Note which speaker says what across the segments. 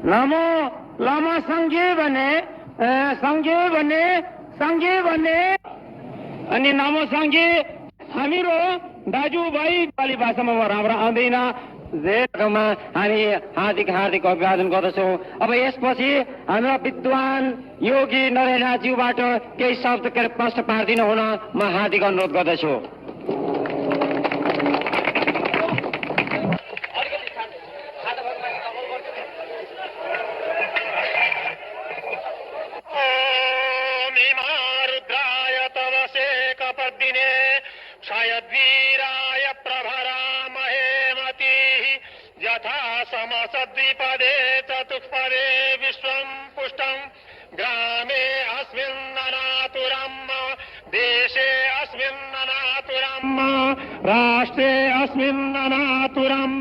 Speaker 1: लामो लामा सँगै भने अनि लामो सँगै हामीहरू दाजुभाइ नेपाली भाषामा राम्रो आउँदैन। जेमा हामी हार्दिक अभिवादन गर्दछौँ। अब यसपछि हाम्रा विद्वान योगी नरेन्द्रज्यूबाट केही शब्द प्रश्न पारिदिनु हुन म हार्दिक अनुरोध गर्दछु।
Speaker 2: समसद्विपदे चतुष्पदे विश्वं पुष्टं ग्रामे अस्मिन्ननातुरम् देशे अस्मिन्ननातुरम् राष्ट्रे अस्मिन्ननातुरम्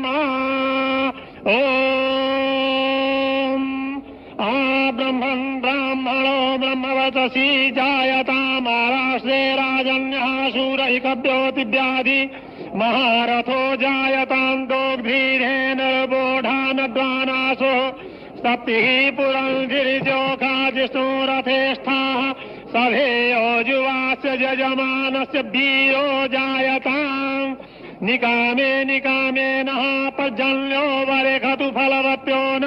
Speaker 2: ब्रह्मन् ब्राह्मणो ब्रह्मवचसि जायताम् राष्ट्रे राजन्यः शूरैः कव्योतिव्याधि महारथो जायतां दोग्धीरेण बोधानद्वानासो सप्तिः पुरं गिरिजोखा जिष्णुरथेष्ठाः सभेयो युवास्य यजमानस्य वीरो जायताम् निकामे नः पर्जन्यो वरेखतु फलवत्यो न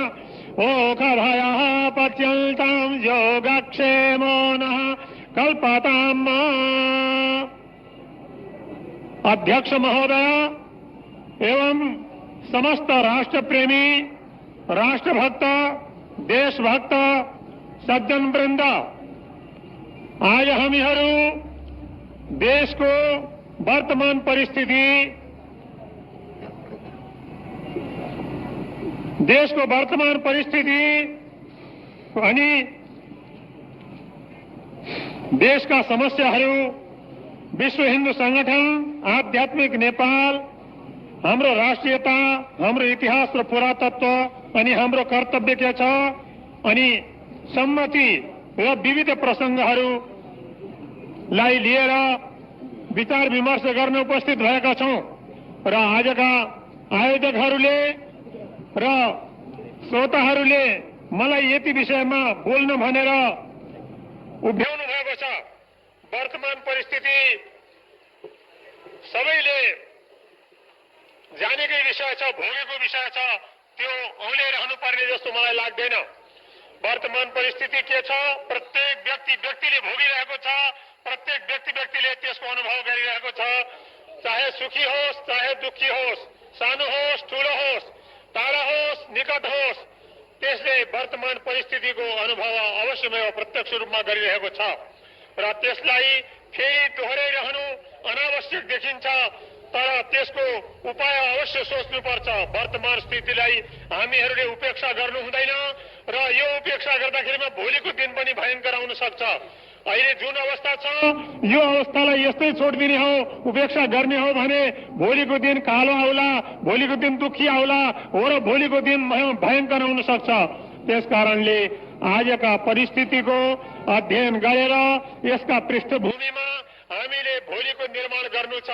Speaker 2: ओखभयः पच्यन्तां योगक्षेमो नः कल्पताम्। अध्यक्ष महोदय एवं समस्त राष्ट्र प्रेमी, राष्ट्रभक्त, देशभक्त सज्जन वृंद, आज हामीहरू देशको वर्तमान परिस्थिति अनि देशका समस्याहरू, विश्व हिन्दू संगठन, आध्यात्मिक नेपाल, हाम्रो राष्ट्रियता, हाम्रो इतिहास र पुरातत्व अनि हाम्रो कर्तव्य के छ अनि सम्मति र विविध प्रसंगहरूलाई लिएर विचार विमर्श गर्न उपस्थित भएका छौं र आजका आयोजकहरूले र श्रोताहरूले मलाई यति विषयमा बोल्न भनेर उभ्याउनु भएको छ। वर्तमान परिस्थिति सबैले जानेकै विषय छ, भोगेको विषय छ, त्यो औल्याइरहनु पर्ने जस्तो मलाई लाग्दैन। वर्तमान परिस्थिति के छ, प्रत्येक व्यक्तिले भोगिरहेको छ, प्रत्येक व्यक्तिले त्यसको अनुभव गरिरहेको छ। चाहे सुखी होस्, चाहे दुखी होस्, सानो होस्, ठूलो होस्, टाढा होस्, निकट होस्, त्यसले वर्तमान परिस्थितिको अनुभव अवश्यमै प्रत्यक्ष रूपमा गरिरहेको छ र त्यसलाई फेरि दोहोऱ्याइरहनु अनावश्यक देखिन्छ। तर त्यसको उपाय अवश्य सोच्नुपर्छ। वर्तमान स्थितिलाई हामीहरूले उपेक्षा गर्नु हुँदैन र यो उपेक्षा गर्दाखेरिमा भोलिको दिन पनि भयंकर आउन सक्छ। अहिले जुन अवस्था छ यो अवस्थालाई यस्तै छोड्दिने हो, उपेक्षा गर्ने हो भने भोलिको दिन कालो आउला, भोलिको दिन दुखी आउला हो र भोलिको दिन भयंकर आउन सक्छ। त्यसकारणले आजका परिस्थितिको अध्ययन गरेर यसका पृष्ठभूमिमा हामीले भोलिको निर्माण गर्नु छ,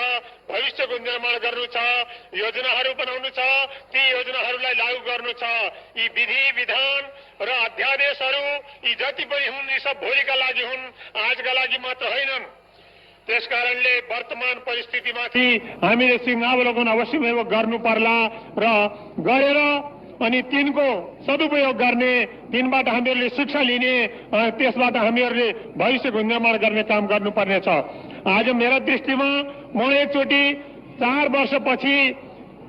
Speaker 2: भविष्यको निर्माण गर्नु छ, योजनाहरू बनाउनु छ, ती योजनाहरूलाई लागू गर्नु छ। यी विधि विधान र अध्यादेशहरू यी जति पनि हुन् यी सब भोलिका लागि हुन्, आजका लागि मात्र होइनन्। त्यसकारणले वर्तमान परिस्थितिमाथि हामीले सिंहावलोकन अवश्यमै गर्नु पर्ला र गरेर अनि तिनको सदुपयोग गर्ने, तिनबाट हामीहरूले शिक्षा लिने, त्यसबाट हामीहरूले भविष्यको निर्माण गर्ने काम गर्नुपर्ने छ। आज मेरा दृष्टिमा म एकचोटि 4 वर्षपछि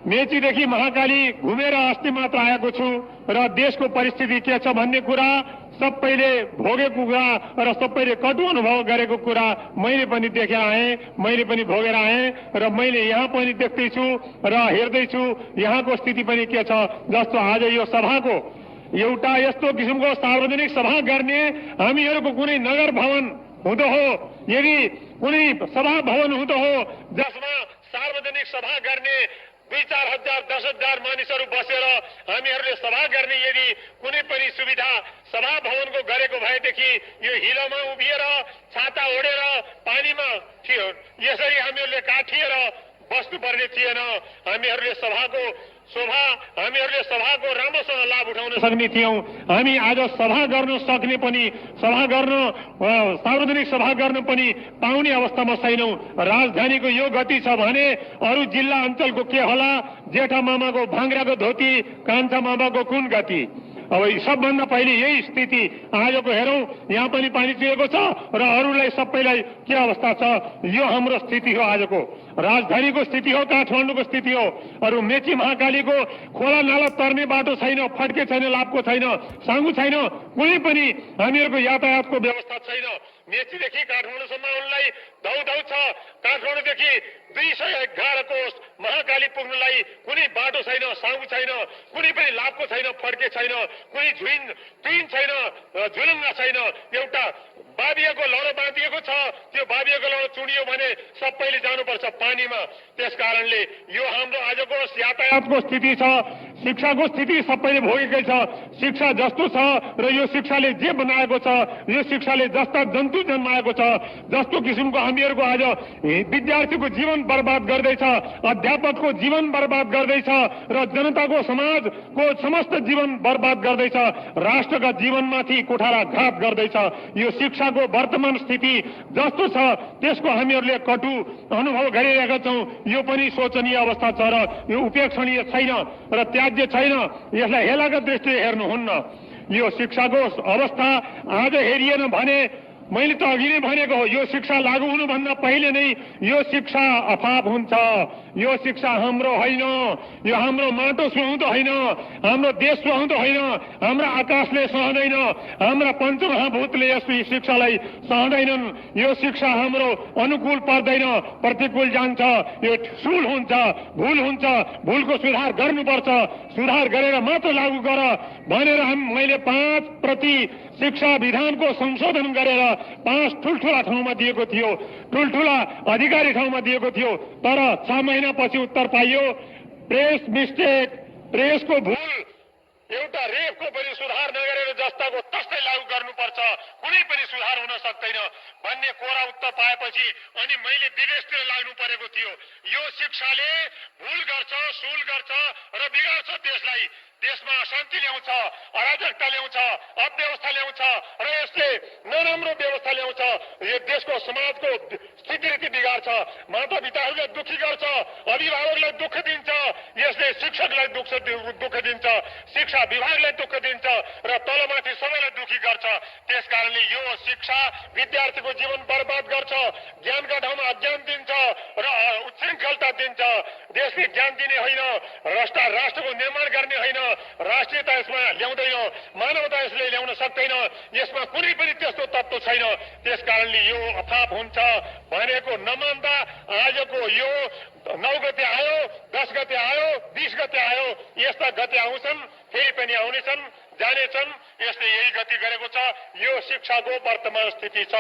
Speaker 2: मेचीदेखि महाकाली घुमेर अस्ति मात्र आएको छु र देशको परिस्थिति के छ भन्ने कुरा सबैले भोगेको कुरा र सबैले कटु अनुभव गरेको कुरा मैले पनि देखेर आएँ, मैले पनि भोगेर आएँ र मैले यहाँ पनि देख्दैछु र हेर्दैछु यहाँको स्थिति पनि के छ। जस्तो आज यो सभाको एउटा यस्तो किसिमको सार्वजनिक सभा गर्ने, हामीहरूको कुनै नगर भवन हुँदो हो, यदि कुनै सभा भवन हुँदो हो जसमा सार्वजनिक सभा गर्ने 2-4 हजार 10,000 मानिसहरू बसेर हामीहरूले सभा गर्ने यदि कुनै पनि सुविधा सभा भवनको गरेको भएदेखि यो हिलोमा उभिएर छाता ओढेर पानीमा थियो यसरी हामीहरूले काठिएर बस्नुपर्ने थिएन। हामीहरूले सभाको शोभा हामीहरूले सभाको राम्रोसँग लाभ उठाउन सक्ने थियौं। हामी आज सभा गर्न सक्ने पनि, सभा गर्न सार्वजनिक सभा गर्न पनि पाउने अवस्थामा छैनौं। राजधानीको यो गति छ भने अरू जिल्ला अञ्चलको के होला? जेठा मामाको भाङ्राको धोती, कान्छा मामाको कुन गति? अब सबभन्दा पहिले यही स्थिति आजको हेरौं। यहाँ पनि पानी चुहेको छ र अरूलाई सबैलाई के अवस्था छ? यो हाम्रो स्थिति हो। आजको राजधानीको स्थिति हो, काठमाडौँको स्थिति हो। अरू मेची महाकालीको खोला नाला तर्ने बाटो छैन, फड्के छैन, लाभको छैन, साङ्गु छैन, कुनै पनि हामीहरूको यातायातको व्यवस्था छैन। मेचीदेखि काठमाडौँसम्म उनलाई धौधौ छ। काठमाडौँदेखि 211 कोष महाकाली पुग्नलाई कुनै बाटो छैन, साङ्गु छैन, कुनै पनि लाभको छैन, फड्के छैन, कुनै ट्विन छैन, झुलुङ्गा छैन। एउटा बाबियाको लडो बाँधिएको छ, त्यो बाबियाको लडो चुडियो भने सबैले जानुपर्छ पानीमा। त्यसकारणले यो हाम्रो आजको यातायातको स्थिति छ। शिक्षाको स्थिति सबैले भोगेकै छ। शिक्षा जस्तो छ र यो शिक्षाले जे बनाएको छ, यो शिक्षाले जस्ता जन्तु जन्माएको छ, जस्तो किसिमको हामीहरूको आज विद्यार्थीको जीवन बर्बाद गर्दैछ, अध्यापकको जीवन बर्बाद गर्दैछ र जनताको समाजको समस्त जीवन बर्बाद गर्दैछ, राष्ट्रका जीवनमाथि कुठाराघात गर्दैछ। यो शिक्षाको वर्तमान स्थिति जस्तो छ त्यसको हामीहरूले कटु अनुभव गरिरहेका छौं। यो पनि शोचनीय अवस्था छ र यो उपेक्षणीय छैन र त्याज्य छैन। यसलाई हेलाका दृष्टिले हेर्नुहुन्न। यो शिक्षाको अवस्था आज हेरिएन भने मैले त अघि नै भनेको हो, यो शिक्षा लागू हुनुभन्दा पहिले नै यो शिक्षा अफाप हुन्छ। यो शिक्षा हाम्रो होइन, यो हाम्रो माटो सुहाउँदो होइन, हाम्रो देश सुहाउँदो होइन, हाम्रा आकाशले सहँदैन, हाम्रा पञ्चमहाभूतले यस शिक्षालाई सहँदैनन्। यो शिक्षा हाम्रो अनुकूल पर्दैन, प्रतिकूल जान्छ। यो सुल हुन्छ, भूल हुन्छ, भूलको सुधार गर्नुपर्छ। सुधार गरेर मात्र लागू गर भनेर मैले 5 शिक्षा विधानको संशोधन गरेर 5 ठुल्ठुला ठाउँमा दिएको थियो, ठुल्ठुला अधिकारी ठाउँमा दिएको थियो। तर 6 महिनापछि उत्तर पाइयो, प्रेस मिस्टेक, प्रेसको भूल, एउटा रेपको पनि सुधार नगरेर जस्ताको तस्तै लागू गर्नुपर्छ, कुनै पनि सुधार हुन सक्दैन भन्ने कोरा उत्तर पाएपछि अनि मैले विदेशतिर लाग्नु परेको थियो। यो शिक्षाले भूल गर्छ, सुल गर्छ र बिगार्छ देशलाई। देशमा अशान्ति ल्याउँछ, अराजकता ल्याउँछ, अव्यवस्था ल्याउँछ र यसले नराम्रो व्यवस्था ल्याउँछ। यो देशको समाजको स्थितिरीति बिगार्छ, माता पिताहरूलाई दुखी गर्छ, अभिभावकलाई दुःख दिन्छ, यसले शिक्षकलाई दुःख दिन्छ, शिक्षा विभागलाई दुःख दिन्छ र तलमाथि सबैलाई दुखी गर्छ। त्यसकारणले यो शिक्षा विद्यार्थीको जीवन बर्बाद गर्छ, ज्ञानका ठाउँमा अज्ञान दिन्छ र उच्छृङ्खलता दिन्छ। देशले ज्ञान दिने होइन, राष्ट्रको निर्माण गर्ने होइन, राष्ट्रियता यसमा ल्याउँदैन, मानवता यसले ल्याउन सक्दैन। यसमा कुनै पनि त्यस्तो तत्त्व छैन। त्यसकारणले यो अफाप हुन्छ भनेको नमान्दा आजको यो 9 गते आयो, 10 गते आयो, 20 गते आयो, यस्ता गते आउँछन्, फेरि पनि आउनेछन्, जानेछन्। यसले यही गति गरेको छ। यो शिक्षाको वर्तमान स्थिति छ।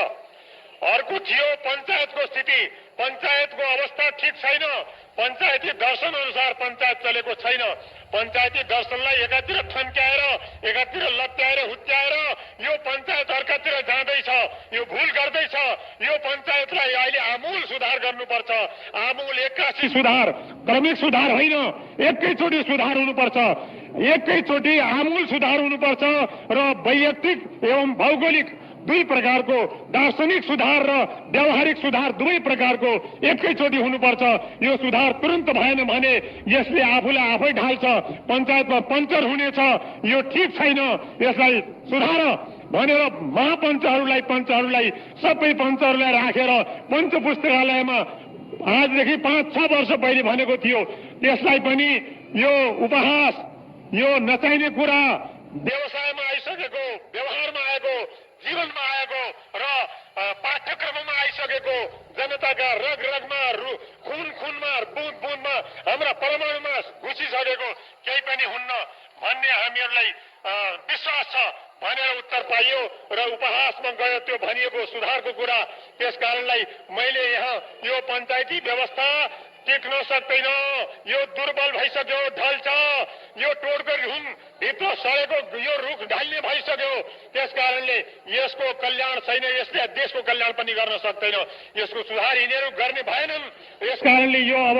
Speaker 2: अर्को थियो पञ्चायतको स्थिति। पञ्चायतको अवस्था ठिक छैन। पञ्चायती दर्शन अनुसार पञ्चायत चलेको छैन। पञ्चायती दर्शनलाई एकातिर थन्क्याएर, एकातिर लत्याएर, हुत्याएर यो पञ्चायत अर्कातिर जाँदैछ, यो भूल गर्दैछ। यो पञ्चायतलाई अहिले आमूल सुधार गर्नुपर्छ। आमूल एक्कासी सुधार, क्रमिक सुधार होइन, एकैचोटि सुधार हुनुपर्छ। एकैचोटि आमूल सुधार हुनुपर्छ र वैयक्तिक एवं भौगोलिक दुई प्रकारको दार्शनिक सुधार र व्यावहारिक सुधार दुवै प्रकारको एकैचोटि हुनुपर्छ। यो सुधार तुरन्त भएन भने यसले आफूलाई आफै ढाल्छ, पञ्चायतमा पञ्चर हुनेछ। यो ठिक छैन, यसलाई सुधार भनेर पञ्चहरूलाई सबै पञ्चहरूलाई राखेर पञ्च पुस्तकालयमा आजदेखि 5-6 वर्ष पहिले भनेको थियो, त्यसलाई पनि यो उपहास, यो नचाहिने कुरा व्यवसायमा आइसकेको, व्यवहारमा आएको, जीवनमा आएको र पाठ्यक्रममा आइसकेको, जनताका रग रगमा, खुन खुनमा, बुँद बुँदमा, हाम्रा परमाणुमा घुसिसकेको केही पनि हुन्न भन्ने हामीहरूलाई विश्वास छ भनेर उत्तर पाइयो र उपहासमा गयो त्यो भनिएको सुधारको कुरा। त्यसकारणलाई मैले यहाँ यो पञ्चायती व्यवस्था टिक्न सक्दैन, यो दुर्बल भइसक्यो, ढल्छ, यो टोडको रुख भित्र सरेको यो रुख ढल्ने भइसक्यो। त्यसकारणले यसको कल्याण छैन, यसले देशको कल्याण पनि गर्न सक्दैन। यसको सुधार यिनीहरू गर्ने भएनन्। यसकारणले यो अब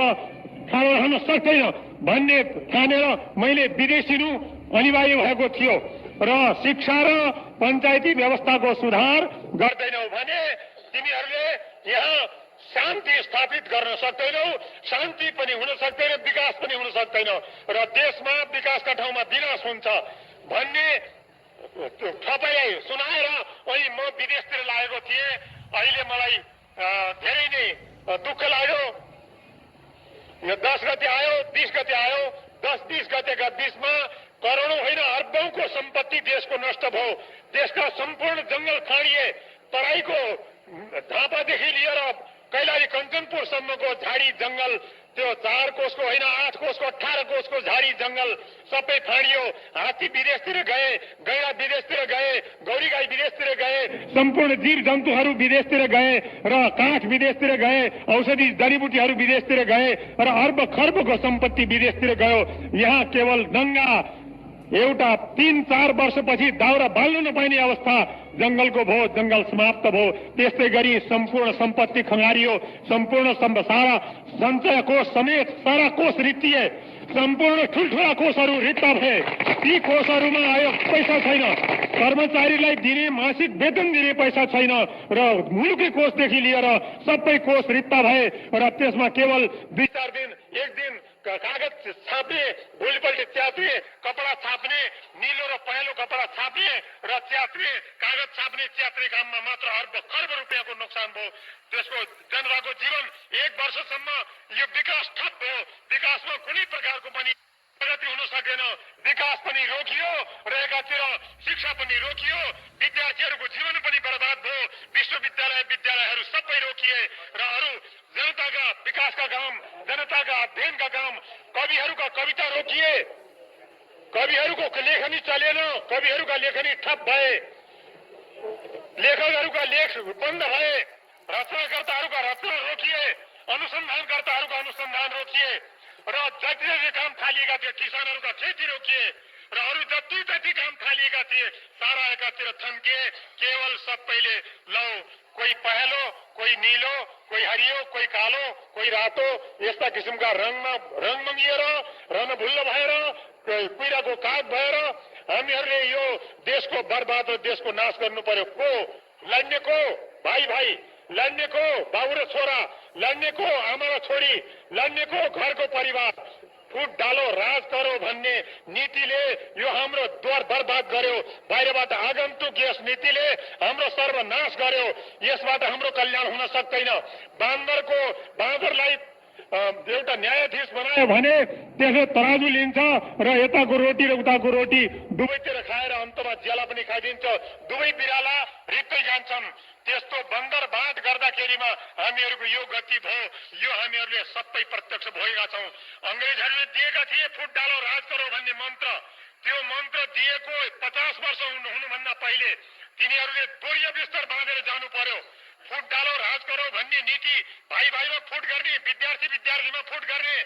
Speaker 2: खान सक्दैन। भन्ने ठानेर मैले विदेश हिँड्नु अनिवार्य भएको थियो र शिक्षा र पञ्चायती व्यवस्थाको सुधार गर्दैनौ भने तिमीहरूले यहाँ शान्ति स्थापित गर्न सक्दैनौ, शान्ति पनि हुन सक्दैन, विकास पनि हुन सक्दैन र देशमा विकासका ठाउँमा विनाश हुन्छ भन्ने तपाईँलाई सुनाएर अनि म विदेशतिर लागेको थिएँ। अहिले मलाई धेरै नै दुःख लाग्यो। 10 गते आयो, 20 गते आयो, 10-20 गतेका बीचमा करोडौं होइन अर्बौंको सम्पत्ति देशको नष्ट भयो। देशका सम्पूर्ण जंगल फाँडिए, तराईको झापादेखि लिएर कैलाली कञ्चनपुरसम्मको झाडी जंगल, त्यो 4 कोसको होइन 8 कोसको 18 कोसको झाडी जंगल सबै फाँडियो। हात्ती विदेशतिर गए, गैडा विदेशतिर गए, गौरी गाई विदेशतिर गए, सम्पूर्ण जीव जन्तुहरू विदेशतिर गए र काठ विदेशतिर गए, औषधि जडीबुटीहरू विदेशतिर गए र अर्ब खर्बको सम्पत्ति विदेशतिर गयो। यहाँ केवल दंगा एउटा 3-4 वर्षपछि दाउरा बाल्नु नपाइने अवस्था जंगलको भयो, जंगल समाप्त भयो। त्यस्तै गरी सम्पूर्ण सम्पत्ति खंगारियो, सम्पूर्ण सारा सञ्चय कोष समेत सारा कोष रित्तिए, सम्पूर्ण ठुल्ठुला कोषहरू रित्ता भए। ती कोषहरूमा आयो पैसा छैन, कर्मचारीलाई दिने मासिक वेतन दिने पैसा छैन र मुलुकी कोषदेखि लिएर सबै कोष रित्ता भए र त्यसमा केवल 2-4 दिन, एक दिन कागज छाप्ने, भोलिपल्ट च्यात्ने, कपडा छाप्ने, निलो र पहेँलो कपडा छाप्ने र च्यात्ने, कागज छाप्ने च्यात्ने काममा मात्र अर्ब खर्ब रुपियाँको नोक्सान भयो। त्यसको जनताको जीवन 1 वर्षसम्म यो विकास ठप भयो। विकासमा कुनै प्रकारको पनि प्रगति हुन सकेन। विकास पनि रोकियो र एकातिर शिक्षा पनि रोकियो, विद्यार्थीहरूको जीवन पनि बर्बाद भयो। विद्यालयहरू सबै रोकिए र अरू जनताका विकासका काम, जनताका अध्ययनका काम, कविहरूका कविता रोकिए, कविहरूको लेखनी चलेन, कविहरूका लेखनी ठप भए, लेखकहरूका लेख बन्द भए, रचनाकर्ताहरूका रचना रोकिए, अनुसन्धानकर्ताहरूका अनुसन्धान रोकिए र जति काम थालिएका थिए, किसानहरूका खेती रोकिए र अरू जति काम थालिएका थिए सारा एकातिर थन्किए। केवल सबैले लौ कोही पहेँलो, कोही निलो, कोही हरियो, कोही कालो, कोही रातो, यस्ता किसिमका रङ मङ्गिएर रणभुल्ल भएर कुइराको काग भएर हामीहरूले यो देशको बर्बाद र देशको नाश गर्नु पर्यो। को लड्ने, को भाइ लड्ने, को बाबु र छोरा लड्ने, को आमा र छोरी लड्ने, को घरको परिवार। फुट डालो, राज करो भन्ने नीतिले यो हाम्रो द्वार बर्बाद गर्यो। बाहिरबाट आगन्तुक यस नीतिले हाम्रो सर्वनाश गर्यो। यसबाट हाम्रो कल्याण हुन सक्दैन। बाँदरलाई एउटा न्यायाधीश बनायो भने त्यसले तराजु लिन्छ र यताको रोटी र उताको रोटी दुवैतिर खाएर अन्तमा ज्याला पनि खाइदिन्छ। दुवै बिराला रित्तै जान्छन्। त्यस्तो बन्दर बाँट गर्दाखेरिमा हामीहरूको यो गति भयो। यो हामीहरूले सबै प्रत्यक्ष भएका छौँ। अंग्रेजहरूले दिएका थिए फुट डालो राज करो भन्ने मन्त्र। त्यो मन्त्र दिएको 50 वर्ष हुनुभन्दा पहिले तिनीहरूले बोरिया बिस्तर बाँधेर जानु पर्यो। फुट डालो राज करो भन्ने नीति भाइमा फुट गर्ने, विद्यार्थीमा फुट गर्ने,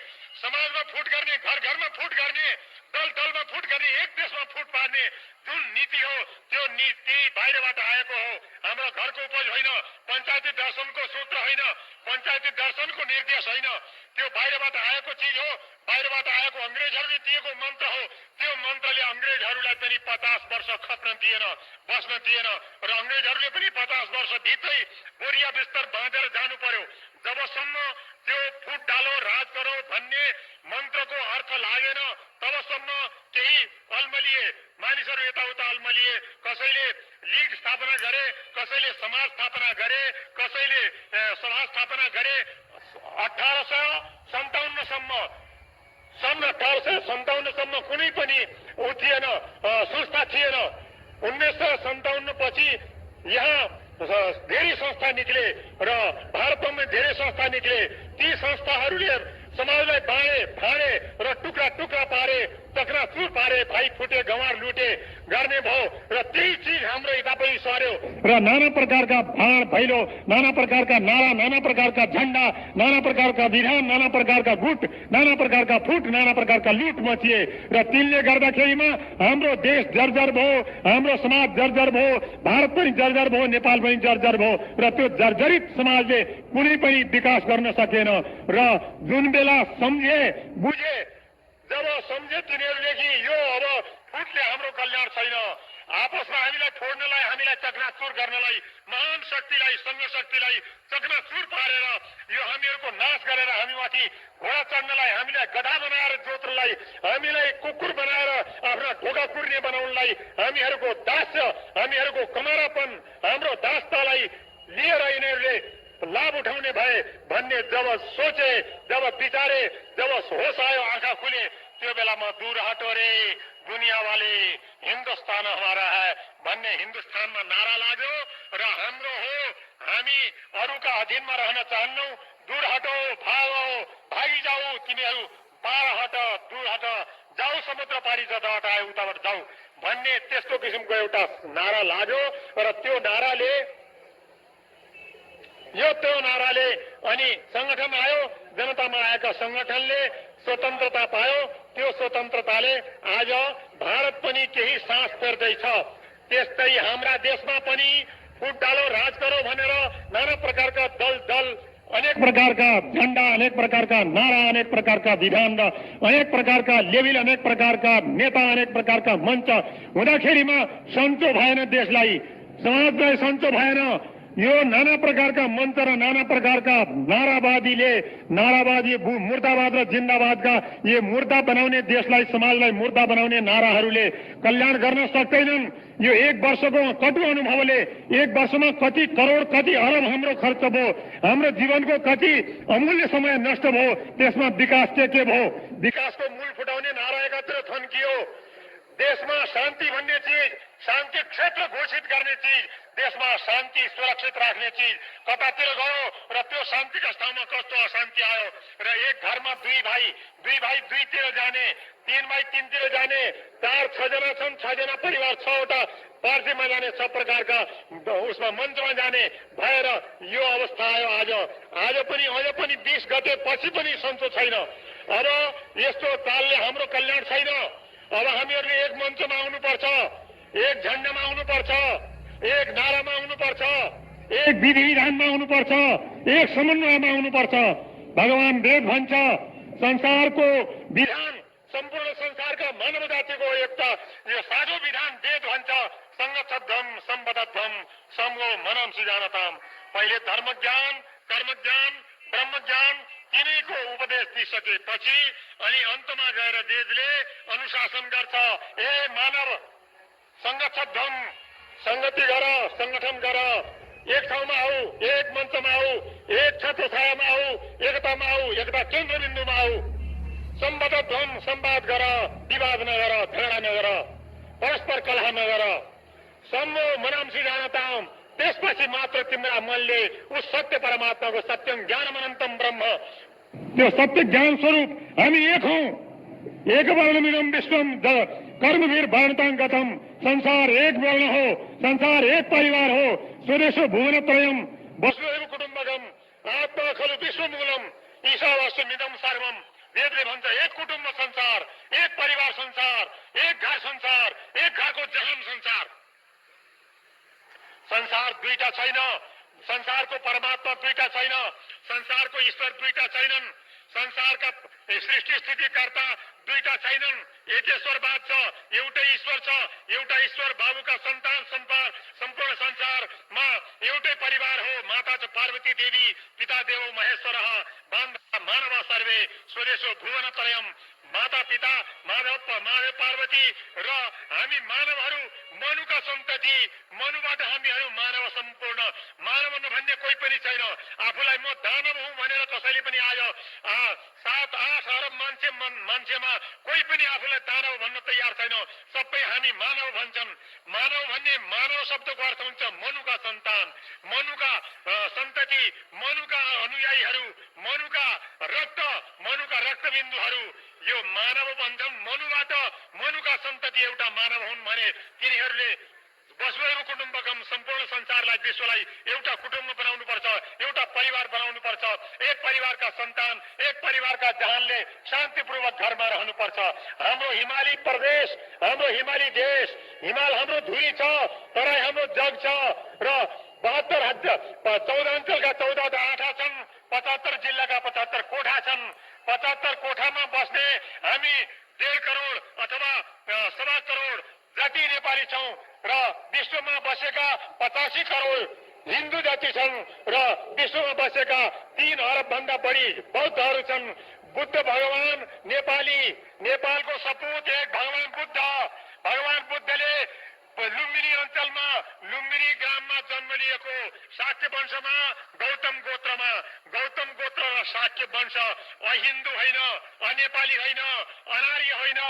Speaker 2: समाजमा फुट गर्ने, घर-घरमा फुट गर्ने, दल-दलमा फुट गर्ने, एक देशमा फुट पार्ने जुन नीति हो त्यो नीति बाहिरबाट आएको हो। हाम्रो घरको उपज होइन, पञ्चायती दर्शनको सूत्र होइन, पञ्चायती दर्शनको निर्देश होइन। त्यो बाहिरबाट आएको चिज हो। बाहिरबाट आएको अंग्रेजहरूले दिएको मन्त्र हो। त्यो मन्त्रले अंग्रेजहरूलाई पनि 50 वर्ष खप्न दिएन, बस्न दिएन र अंग्रेजहरूले पनि 50 वर्ष भित्रै बोरिया बिस्तर बाँधेर जानु पर्यो। जबसम्म त्यो फुट डालो राज करो भन्ने मन्त्रको अर्थ लागेन तबसम्म केही अल्मलिए, मानिसहरू यताउता अल्मलिए। कसैले लीग स्थापना गरे, कसैले समाज स्थापना गरे, कसैले सभा स्थापना गरे। 1857 सम्म कुनै पनि थिएन, संस्था थिएन। 1957 पछि यहाँ धेरै संस्था निक्ले र भारतमा धेरै संस्था निक्ले। ती संस्थाहरूले समाजलाई बाँडे फाँडे र टुक्रा टुक्रा पारे, चकनाचुर पारे, भाइ फुटे, गँवार लुटे गर्ने भयो र त्यही चिज हाम्रो यतापट्टि सर्यो र नाना प्रकारका भाँड भैलो, नाना प्रकारका नारा, नाना प्रकारका झण्डा, नाना प्रकारका विधान, नाना प्रकारका गुट, नाना प्रकारका फुट, नाना प्रकारका लुट मचिए र तिनले गर्दाखेरिमा हाम्रो देश जर्जर भयो, हाम्रो समाज जर्जर भयो, भारत पनि जर्जर भयो, नेपाल पनि जर्जर भयो र त्यो जर्जरित समाजले कुनै पनि विकास गर्न सकेन र जुन बेला सम्झे बुझे जब सम्झे तिनीहरूले कि यो अब फुटले हाम्रो कल्याण छैन, आपसमा हामीलाई फोड्नलाई, हामीलाई चकनाचुर गर्नलाई, महान शक्तिलाई, सङ्घ शक्तिलाई चकनाचुर पारेर यो हामीहरूको नाश गरेर हामीमाथि घोडा चढ्नलाई, हामीलाई गधा बनाएर जोत्रलाई, हामीलाई कुकुर बनाएर आफ्ना ढोका कुर्ने बनाउनलाई, हामीहरूको दास्य, हामीहरूको कमारापन, हाम्रो दासतालाई लिएर यिनीहरूले लाभ उठाउने भए भन्ने जब सोचे, जब विचारे, जब होस आयो, आँखा खुले, त्यो बेलामा दूर हटो रे दुनिया वाले, हिन्दुस्तान हमारा है भन्ने हिन्दुस्तानमा नारा लाग्यो र हाम्रो हो, हामी अरूका अधीनमा रहन चाहन्नौ, दूर हटो, भागो, भागी जाऊ, तिमीहरू पार हट, दूर हट, जाऊ समुद्र पारी जताबाट आयो उताबाट जाऊ भन्ने त्यस्तो किसिमको एउटा नारा लाग्यो र त्यो नाराले अनि संगठन आयो, जनतामा आएका संगठनले स्वतन्त्रता पायो। त्यो स्वतन्त्रताले आज भारत पनि केही सास फेर्दैछ। त्यस्तै हाम्रा देशमा पनि फुट डालो, राज गरो भनेर नाना प्रकारका दल अनेक प्रकारका झण्डा, अनेक प्रकारका नारा, अनेक प्रकारका विधान र अनेक प्रकारका लेबिल, अनेक प्रकारका नेता, अनेक प्रकारका मञ्च हुँदाखेरिमा सन्चो भएन, देशलाई समाजलाई सन्चो भएन। यो नाना प्रकारका मञ्च र नाना प्रकारका नारावादी मुर्दाबाद र जिन्दाबादका यो मुर्दा बनाउने, देशलाई समाजलाई मुर्दा बनाउने नाराहरूले कल्याण गर्न सक्दैनन्। यो एक वर्षको कटु अनुभवले, एक वर्षमा कति करोड, कति अरब हाम्रो खर्च भयो, हाम्रो जीवनको कति अमूल्य समय नष्ट भयो, त्यसमा विकास के भयो? विकासको मूल फुटाउने नारा एकातिर थन्कियो। देशमा शान्ति भन्ने चिज, शान्ति क्षेत्र घोषित गर्ने चिज, देशमा शान्ति सुरक्षित राख्ने चिज कतातिर गयो र त्यो शान्तिका ठाउँमा कस्तो अशान्ति आयो र एक घरमा दुई भाइ दुईतिर जाने, 3 भाइ 3तिर जाने, 4-6 जना छन्, 6 जना परिवार, 6वटा पार्टीमा जाने, 6 प्रकारका उसमा मञ्चमा जाने भएर यो अवस्था आयो। आज पनि 20 गते पछि पनि सन्चो छैन। अब यस्तो चालले हाम्रो कल्याण छैन। अब हामीहरूले एक मञ्चमा आउनुपर्छ, एक झण्डामा आउनुपर्छ, एक नारामा आउनुपर्छ, एक विधि विधानमा आउनुपर्छ, एक समन्वयमा आउनुपर्छ। भगवान वेद भन्छ, संसारको विधान, सम्पूर्ण संसारका मानव जातिको एउटा यो साझो विधान वेद भन्छ, संगच्छध्वम सम्बद्धध्वम समो मनंसि जानताम। पहिले धर्म ज्ञान, कर्म ज्ञान, ब्रह्म ज्ञान तिनैको उपदेश दिइसकेपछि अनि अन्तमा गएर वेदले अनुशासन गर्छ। ए मानव, संगच्छध्वम, संगति गर, संगठन गर, एक ठाउँमा आऊ, एक मञ्चमा आऊ, एक छत्र छायामा आऊ, एकतामा आऊ, एकता केन्द्रबिन्दुमा आऊ। सम्बद्धध्वम, संवाद गर, विवाद नगर, झगडा नगर, परस्पर कलह नगर। सम्मो मनांसि जानताम, त्यसपछि मात्र तिम्रा मनले उस सत्य परमात्माको सत्यम ज्ञानम अनन्तम ब्रह्म, त्यो सत्य ज्ञान स्वरूप हामी एक हौं। एक वर्णमिदं विश्वम कर्मवीर वर्णताङ्गतम, संसार एक वर्ण हो, संसार एक परिवार हो। स्वदेशो भुवनत्रयम वसुधैव कुटुम्बकम, आत्मा खलु विश्वमूलम, ईशावास्यमिदं सर्वम। वेदले भन्छ एक कुटुम्ब संसार, एक परिवार संसार, एक घर संसार, एक घरको जहान संसार। संसार दुईटा छैन, संसारको परमात्मा दुईटा छैन, संसारको ईश्वर दुईटा छैनन्, संसारका सृष्टि स्थितिकर्ता दुईटा छैनन्। एकेश्वरवाद छ, एउटै ईश्वर छ, एउटा ईश्वर बाबुका सन्तान सम्पूर्ण संसारमा एउटै परिवार हो। माता छ पार्वती देवी, पिता देवो महेश्वरः, मानव सर्वे स्वदेशो भुवनत्रयम। माता पिता माधव पार्वती र हामी मानवहरू मनुका सन्तति, मनुबाट हामीहरू मानव सम्पूर्ण। मानव नभन्ने कोही पनि छैन। आफूलाई म दानव हुँ भनेर कसैले पनि आज 7-8 अरब मान्छेमा कोही पनि आफूलाई दानव भन्न तयार छैन। सबै हामी मानव भन्छन्। मानव भन्ने मानव शब्दको अर्थ हुन्छ मनुका सन्तान, मनुका सन्तति, मनुका अनुयायीहरू, मनुका रक्तबिन्दुहरू यो मानव भन्छन्। मनुबाट मनुका सन्तति एउटा मानव हुन् भने तिनीहरूले वसुधैव कुटुम्बकम, सम्पूर्ण संसारलाई, विश्वलाई एउटा कुटुम्ब बनाउनुपर्छ, एउटा परिवार बनाउनुपर्छ। एक परिवारका सन्तान, एक परिवारका जहानले शान्तिपूर्वक घरमा रहनुपर्छ। हाम्रो हिमाली प्रदेश, हाम्रो हिमाली देश, हिमाल हाम्रो धुरी छ, तराई हाम्रो जग छ र 14 अञ्चलका 14 आँखा छन्, 75 जिल्लाका 75 कोठा छन्। 75 कोठामा बस्ने हामी नेपाली छौं र विश्वमा बसेका 85 करोड हिन्दू जाति छन् र विश्वमा बसेका 3 अरब भन्दा बढी बौद्धहरू छन्। बुद्ध भगवान नेपाली, नेपालको सपूत एक भगवान बुद्ध। भगवान बुद्धले लुम्बिनी अञ्चलमा लुम्बिनी ग्राममा जन्म लिएको, शाक्य वंशमा गौतम गोत्रमा, गौतम गोत्र र शाक्य वंश अहिन्दू होइन, अनेपाली होइन, अनार्य होइन,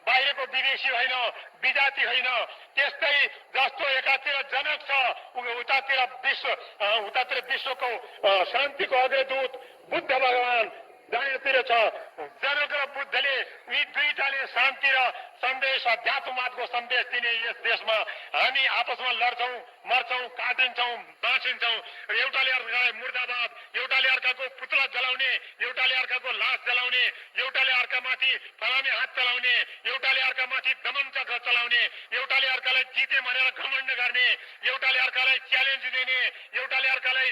Speaker 2: बाहिरको विदेशी होइन, विजाति होइन। त्यस्तै जस्तो एकातिर जनक छ उतातिर विश्वको शान्तिको अग्रदूत बुद्ध भगवान दायाँतिर छ। जनक र बुद्धले यी दुईटाले शान्ति र सन्देश अध्यात्मवादको सन्देश दिने यस देशमा हामी आपसमा लड्छौं, मर्छौं, काटिन्छौं, बाँचिन्छौं र एउटाले अर्कालाई मुर्दाबाद, एउटाले अर्काको पुतला जलाउने, एउटाले अर्काको लास जलाउने, एउटाले अर्कामाथि फलामे हात चलाउने, एउटाले अर्कामाथि दमन चक्र चलाउने, एउटाले अर्कालाई जिते भनेर घमण्ड गर्ने, एउटाले अर्कालाई च्यालेन्ज दिने, एउटाले अर्कालाई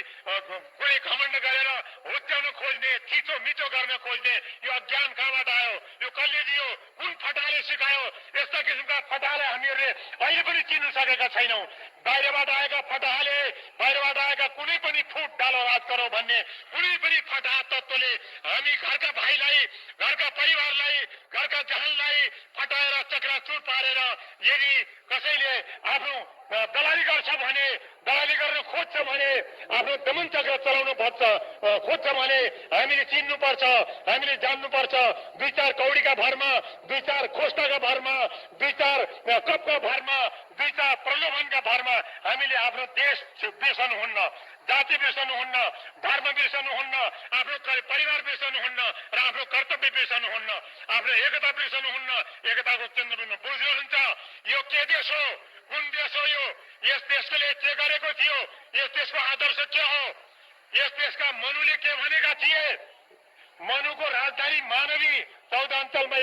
Speaker 2: कुनै घमण्ड गरेर हुत्याउन खोज्ने, थिचो मिचो गर्न खोज्ने यो अज्ञान कहाँबाट आयो? यो कसले दियो? कुन फटाले सिकायो? यस्ता किसिमका फटाले हामीहरूले अहिले पनि चिन्न सकेका छैनौं। बाहिरबाट आएका फटाले, बाहिरबाट आएका कुनै पनि फुट डालो राज गरौँ भन्ने कुनै पनि फटा तत्त्वले हामी घरका भाइलाई, घरका परिवारलाई, घरका जहानलाई फटाएर चक्राचुर पारेर यदि कसैले आफ्नो दलाली गर्छ भने, दलाली गर्न खोज्छ भने, आफ्नो दमन चक्र चलाउनु खोज्छ भने हामीले चिन्नुपर्छ, हामीले जान्नुपर्छ। 2-4 कौडीका भरमा, 2-4 खोस्टाका भरमा, 2-4 कपका भरमा, 2-4 प्रलोभनका भरमा हामीले आफ्नो देश बिर्सनुहुन्न, जाति बिर्सनुहुन्न, धर्म बिर्सनुहुन्न, आफ्नो परिवार बिर्सनुहुन्न र आफ्नो कर्तव्य बिर्सनुहुन्न, आफ्नो एकता बिर्सनुहुन्न। एकताको केन्द्र बिन्दु बुझ्नुहुन्छ? यो के देश हो? कुन देश हो यो? यस देशले के गरेको थियो? यस देशको आदर्श के हो? यस देशका मनुले के भनेका थिए? मनुको राजधानी मानवी 14 अञ्चलमा